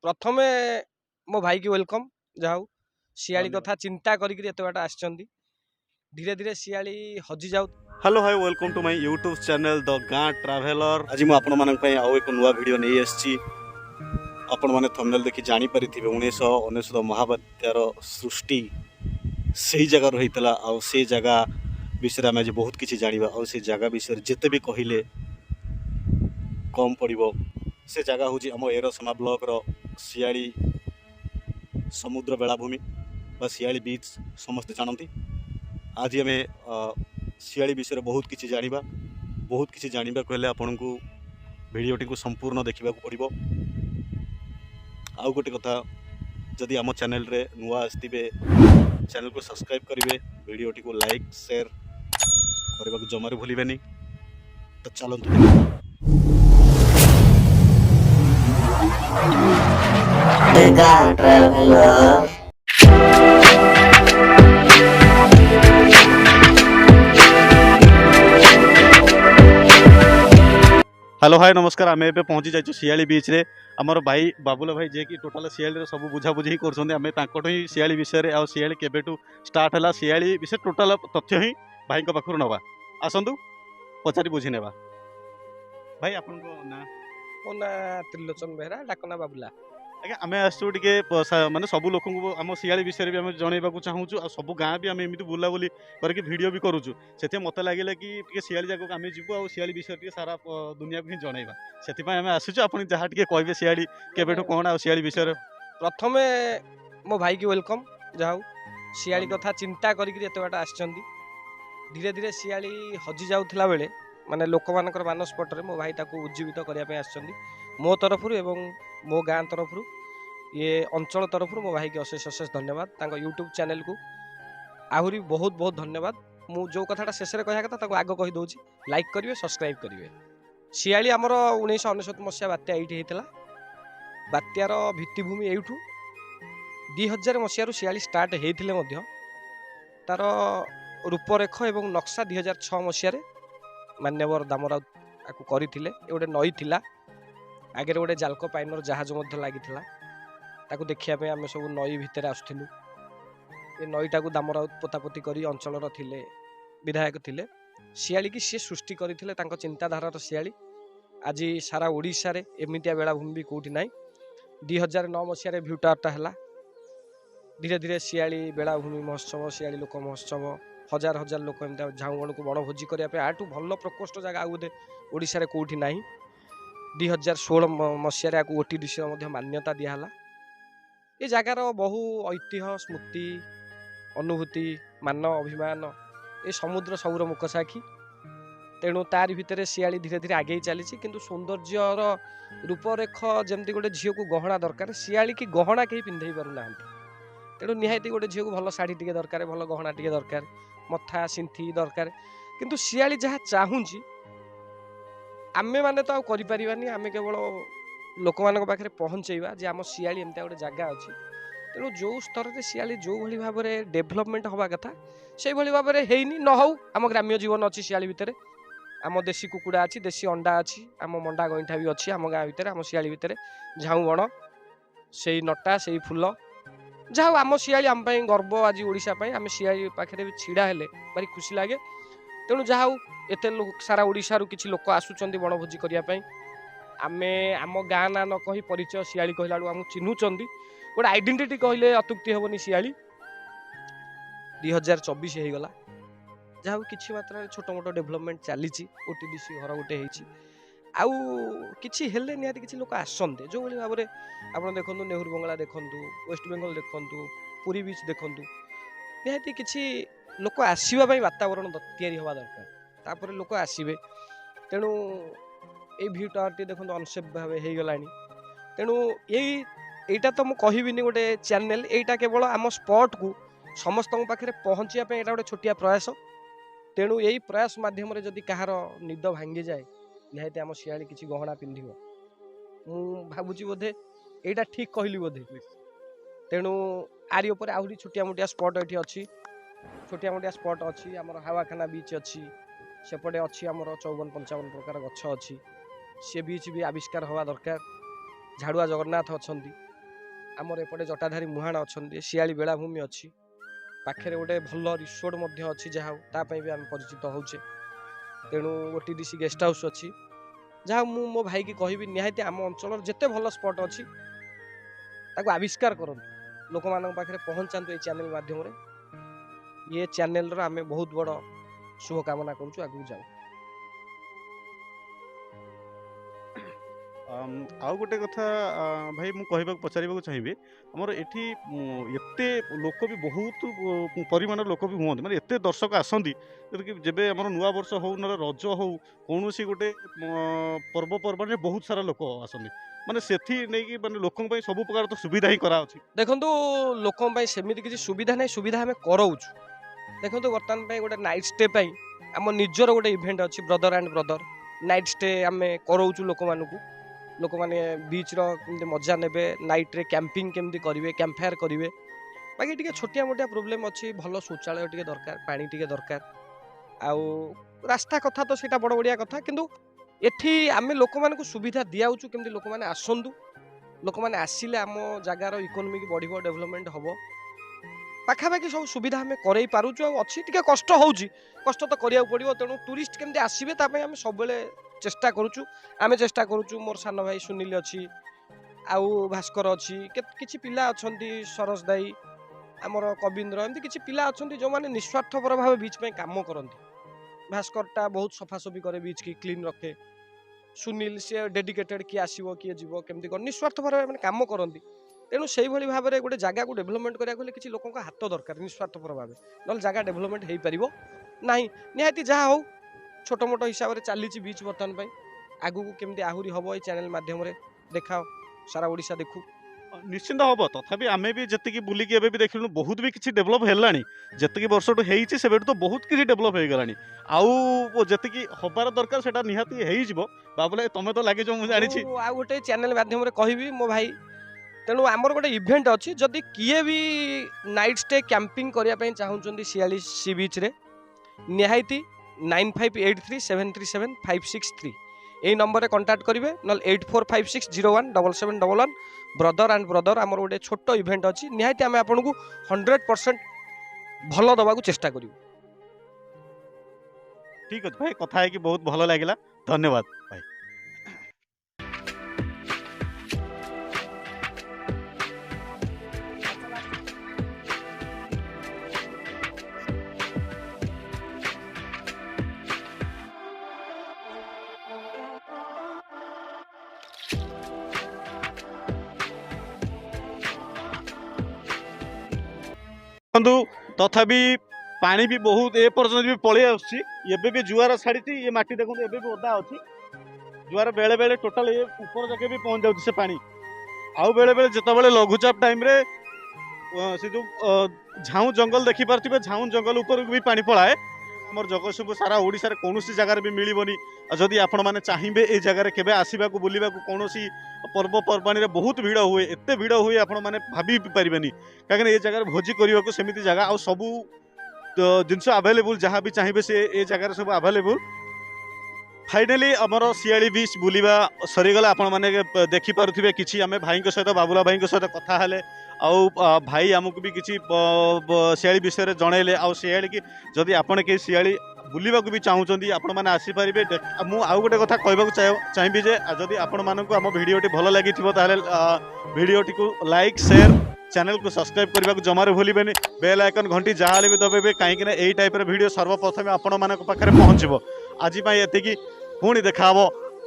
प्रथमे मो भाई की वेलकम जाऊ शियाली धन्यवाद। कथा चिंता करिक एत बाट आसचंदी धीरे धीरे शियाली हजि जाऊ। Hello hi welcome to my YouTube channel the गाँ ट्राभेलर। आज मुझे आउ एक नुआ वीडियो नहीं आसी। आपण मैंने थंबनेल देखि जानी परिथिबे 1999 महाबात्यार सृष्टि से जगह रहीतला आ से जगह विषय में आज बहुत किसी जानिबा आ से जगह विषय जिते भी कहले कम पड़िबो। से जगह हूँ आम एरसमा ब्लॉक रो शियाली समुद्र बेलाभूमि बा शियाली बीच समस्ते जानती। आज आम शियाली विषय बहुत किसी जानिबा। बहुत किसी जानिबा कहले आपन को वीडियोटी को संपूर्ण देखा पड़ो। आउ गोटे कथा जदि आम चैनल रे नुआ आसतिबे चैनल को सब्सक्राइब करेंगे, वीडियोटी को लाइक शेयर करने को जमारे भूलिबेनी। तो चलते हेलो हाय नमस्कार। आम एबे पहुँची जाइए शियाली बीच रे। आमर भाई बाबुला भाई जे कि टोटाल शियाली सब बुझाबुझी कर ही शियाली विषय आ शियाली केबेठू स्टार्ट है शियाली विषय टोटाल तथ्य ही भाई पाखु नवा। आसतु पचारि बुझी नेबा। भाई आपन को ना मो ना त्रिलोचन बेहरा डाकना बाबुला। आज्ञा आम आसू टे माने सब लोक आम शियाली विषय भी आम जनवाक चाहूँ आ सब गाँ भी आम एमती बुलाबुली करके वीडियो भी करूँ। से मत लगे कि शियाली जगह आम जीवु आ शियाली विषय सारा दुनिया को ही जनइबा। से आम आसुचु आपन जहाँ टे कहे शियाली केबेठू कौन आ शियाली विषय। प्रथमे मो भाई की वेलकम जाऊ शियाली कथा चिंता करिक एत बाट आसचंदी धीरे धीरे शियाली हजि जाउथला बेले माने लोक मानकर मानसपट रे मो भाई ताकू उज्जीवित करिया पे आसचंदी। मो तरफ एवं मो गाँ तरफ ये अंचल तरफ मो भाई की अशेष अशेष धन्यवाद। तांको यूट्यूब चैनल को आहुरी बहुत बहुत धन्यवाद। मु जो कथाटा शेष कह कथा आग कही दूची लाइक करेंगे सब्सक्राइब करेंगे। शियाली आमर 1999 मसीहा बात्या ये होता। बात्यार भित्तिभूमि एठू 2000 मसीह शियाली स्टार्ट होते तार रूपरेख एवं नक्शा 2006 मसीह मान्यवर दामराउत आपको करते। गोटे नई थिला आगे गोटे जालको पाइनर जहाज लगी ताकू देखिया आम सब नई भितर आसुलु। ये नईटा को दामराउत पोतापोती कर अंचल थिले विधायक थिले शियाली की सी सृष्टि करते चिंताधारार शियाली आज सारा ओडिशा रे एमितिया बेलाभूमि भी कौटी ना। 2009 मसीह भ्यूटारटा है धीरे धीरे शियाली बेलाभूमि महोत्सव शियाली लोक महोत्सव हजार हजार लोक एमती झाऊगण को बणभोजी करने आठू भल प्रकोष्ठ जगह आगे ओडिशा रे कौटी ना। 2016 मसीह ओटीडीसी मान्यता दिहला। ये जगार बहु ऐतिह्य स्मृति अनुभूति मान अभिमान ये समुद्र सौर मुखसाखी। तेणु तार भितर शियाली धीरे धीरे आगे चली किंतु सौंदर्यर रूपरेख जमती गोटे झील को गहना दरकार शियाली की गहना कहीं पिंधे पारना। तेणु निहाती गोटे झील को भल शाढ़ी टे दरकार भल गहना टे दरकार मथा सिंथी दरकार किंतु शियाली जहाँ चाहूँगी आमे माने तो आनी आमे केवल लोक मान पाखे पहुँचेवा जे आम शियाली एमती गोटे जगह अच्छी। तेणु जो स्तर में शियाली जो भाई भाव में डेभलपमेंट हवा कथा से भाव में हैनी न हो। आम ग्राम्य जीवन अच्छी शियाली भितर आम देशी कुकुड़ा अच्छी देशी अंडा अच्छी आम मंडा गईठा भी अच्छी आम गाँ भितर आम शियाली भितर झाऊ बण से नटा से फुल जहाँ आम शियाली आम गर्व आज ओडिशा आम शियाली पाखे भी छिड़ा हेले भारी खुशी लगे। तेणु जहाँ एत लोक सारा ओडिशा रु किछि लोक आसुचंदी बणभोजी करने आमे आम गाँ ना न कही परिचय शियाली कहला आम चिन्हुचंदी गोटे आइडेंटिटी कहले अतुक्ति हेबनी। शियाली 2024 हो गला जहाँ किसी मात्रा छोट मोट डेभलपमेंट चली ओटीडीसी घर गोटे आउ किछि हेले निहाती किछि लोक आसंते जो भाई भाव में आप देखो नेहरू बंगला देखु वेस्ट बेंगल देखु पुरी बीच देखु निहाती किछि लोक आसवाई वातावरण तैयारी हवा दरकार तापर लोक आसबे। तेणु ये भ्यू टावर टी देखो अनसेफ भाव हो गला। तेणु यहीटा तो मुझे कहबिनी गोटे चैनल यहीटा केवल आम स्पॉट को समस्त पाखे पहुँचापी गोटे छोटिया प्रयास। तेणु यही प्रयास मध्यम जदि कहार निद भांगी जाए निहाती आम शियाली किसी गहना पिंध भावुची बोधे यहीटा ठीक कहली बोधे। तेणु आरी उपर आहरी छोटिया मोटिया स्पॉट ये अच्छी छोटिया मोटिया स्पॉट अच्छी आमर हावाखाना बीच अच्छी सेपटे अच्छी आमर 54-55 प्रकार गछ अच्छी से बीच भी आविष्कार हवा दरकार। झाड़ुआ जगन्नाथ अच्छा आमर एपटे जटाधारी मुहाण अच्छा शियाली बेलाभूमि अच्छी पाखे गोटे भल रिसोर्ट अच्छी जहाँ तापाई भी आम परिचित होचे तेणु ओटीडीसी गेस्ट हाउस अच्छी जहाँ मु मो भाई की कहबी निहाती आम अंचल जिते भल स्पॉट अच्छी ताको आविष्कार करूँ लोक मान पाखे पहुँचातु ये चैनल माध्यम ये चैनल आम बहुत बड़ शुभकामना करूँ आगू जाऊ। आउ गोटे कथा भाई मु कहबा पचारिबा चाहिए हमर एठी एते लोक भी बहुत परिमाण लोक भी हुआ माने एते दर्शक आसंदी कि जेबे हमर नुआ वर्ष हो न रज हो कोनोसी गोटे पर्वपर्वाणी रे बहुत सारा लोक आसंदी माने सेठी नै कि माने लोकन पई सब प्रकार तो सुविधा ही करा अछि। देखंतु लोकन पई सेमिति किछि सुविधा नै सुविधा हमें करौछु। देखंतु वर्तमान पई गोटे नाइट स्टे पई हम निजर गोटे इवेंट अछि brother and brother night stay हमें करौछु लोक मानकू लोक माने बीच रो केमती मजा नेबे नाइट रे कैंपिंग केमती करिवे कैंप फायर करिवे बाकी टिके छोटिया मोटिया प्रोब्लेम अछि भलो शौचालय टिके दरकार पानी टिके दरकार आउ रास्ता कथा तो सेटा बड़ बड़िया कथा किंतु एठी आमे लोक मानकू सुविधा दियाउछु केमती लोक माने आसंदु लोक माने आसिले आम जगार इकोनॉमिक बढ़िबो डेवलपमेंट हबो पाखापाखि सब सुविधा आम करई पारुछु अच्छी टिके कष्ट होउची कष्ट तो करिया पड़िबो तेणु टूरिस्ट केमती आसीबे तापई आम सब बेले चेष्टा करुचु आमे चेष्टा करुचु मोर सान भाई सुनील अच्छी आउ भास्कर अच्छी किछि पिला अछंती सरस दाई आमर कविंद्र एमती किछि पिला अछंती जो माने निस्वार्थपर भाव बीच पे काम करंती भास्कर टा बहुत सफासफी करे बीच की क्लीन रखे सुनील से डेडिकेटेड किए आसीबो किए जीवो केमती कर निस्वार्थपर माने काम करंती तेणु से भली भाव में गोटे जगह को डेभलपमेंट करिया गले किछि लोकक हाथ दरकार निस्वार्थपर भाव नल जगह डेभलपमेंट हेई परिबो नाही निहाती जहाँ हो छोट मोट हिसाब से चली बीच बर्तमान पर आगू को केमती आहुरी हम ये चैनल माध्यम देखाओ सारा ओडिशा देखू निश्चिंत हम तथापि आमे भी जति बुलिकी एबे भी देखिलु बहुत भी किछि डेवलप हेलानी जति वर्षटू हेइछि सेबेटू तो बहुत किछि डेवलप हे गलानी आउ जति हबार दरकार सेटा निहाती हेइ जिवो बाबुला तमे तो लागि जो मु जानि छि आ गोटे चैनल माध्यम रे कहबी मो भाई तेणु आमर गोटे इवेंट अच्छी जदि किए भी नाइट स्टे कैंपिंग करिया पई चाहुचंदी शियाली सी बीच रे निहाती 9583737563 यही नंबर रे कांटेक्ट करिवे नल 8456017711 ब्रदर एंड ब्रदर आमर गोटे छोट इवेंट अच्छी निहाती आमे आपन को 100% भलो दबा को चेष्टा करिवो। ठीक अछि भाई कथा है कि बहुत भलो लागिला धन्यवाद भाई। तथापि पानी भी बहुत ए पर्यटन भी पलि आसबे भी जुआर छाड़ी ये माटी देखो एबे भी ओदा अच्छी जुआर बेले बेले टोटाल ये ऊपर जाके भी पहुंच जाऊँ से पानी आउ बेले बेले जिते लघुचाप टाइम रे से जो झाऊ जंगल देखी पारे झाऊ जंगल ऊपर भी पानी पलाए आमर जगतसिंहपुर सारा ओडिशा रे कोनोसी जगार भी मिलिबनी जदि आपण माने चाहिबे ए जगार केबे आसीबा को बुलिबा को कोनोसी पर्वपर्वाणी रे बहुत भीड़ हुए एते भीड़ हुए आपण माने भाबी पारिबेनी काकने ए जगार भोजी करिवा को सेमिति जगह आ सबु जिनस अवेलेबल जहाँ भी चाहिए से ए जगार सब अवेलेबल फाइनाली आमर शियाली बीच बुलिबा सरीगला आपण माने देखि पारुथिबे किछि आमे भाई को सहित बाबुला भाई को सहित कथा हेले आउ भाई आमको भी किछि शियाली विषय जनइले आउ शियाली की जदि आपण के शियाली बुलिबा को भी चाहूचंदी आपण माने आसी परिबे मु आउ गोटे कथा कहबा चाहिबी जे जदि आपण माननको आम भिडियोटी भलो लागिथिबो ताले भिडियोटी को लाइक शेयर चैनल को सब्सक्राइब करने को जमारे भूलिबेनी बेल आइकन घंटी जहाँ भी दबेबे कहीं ये टाइप वीडियो सर्वप्रथम आपण मान पाखे पहुँचब आज ये पुणी देखा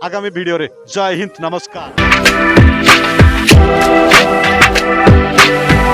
आगामी वीडियो रे। जय हिंद नमस्कार।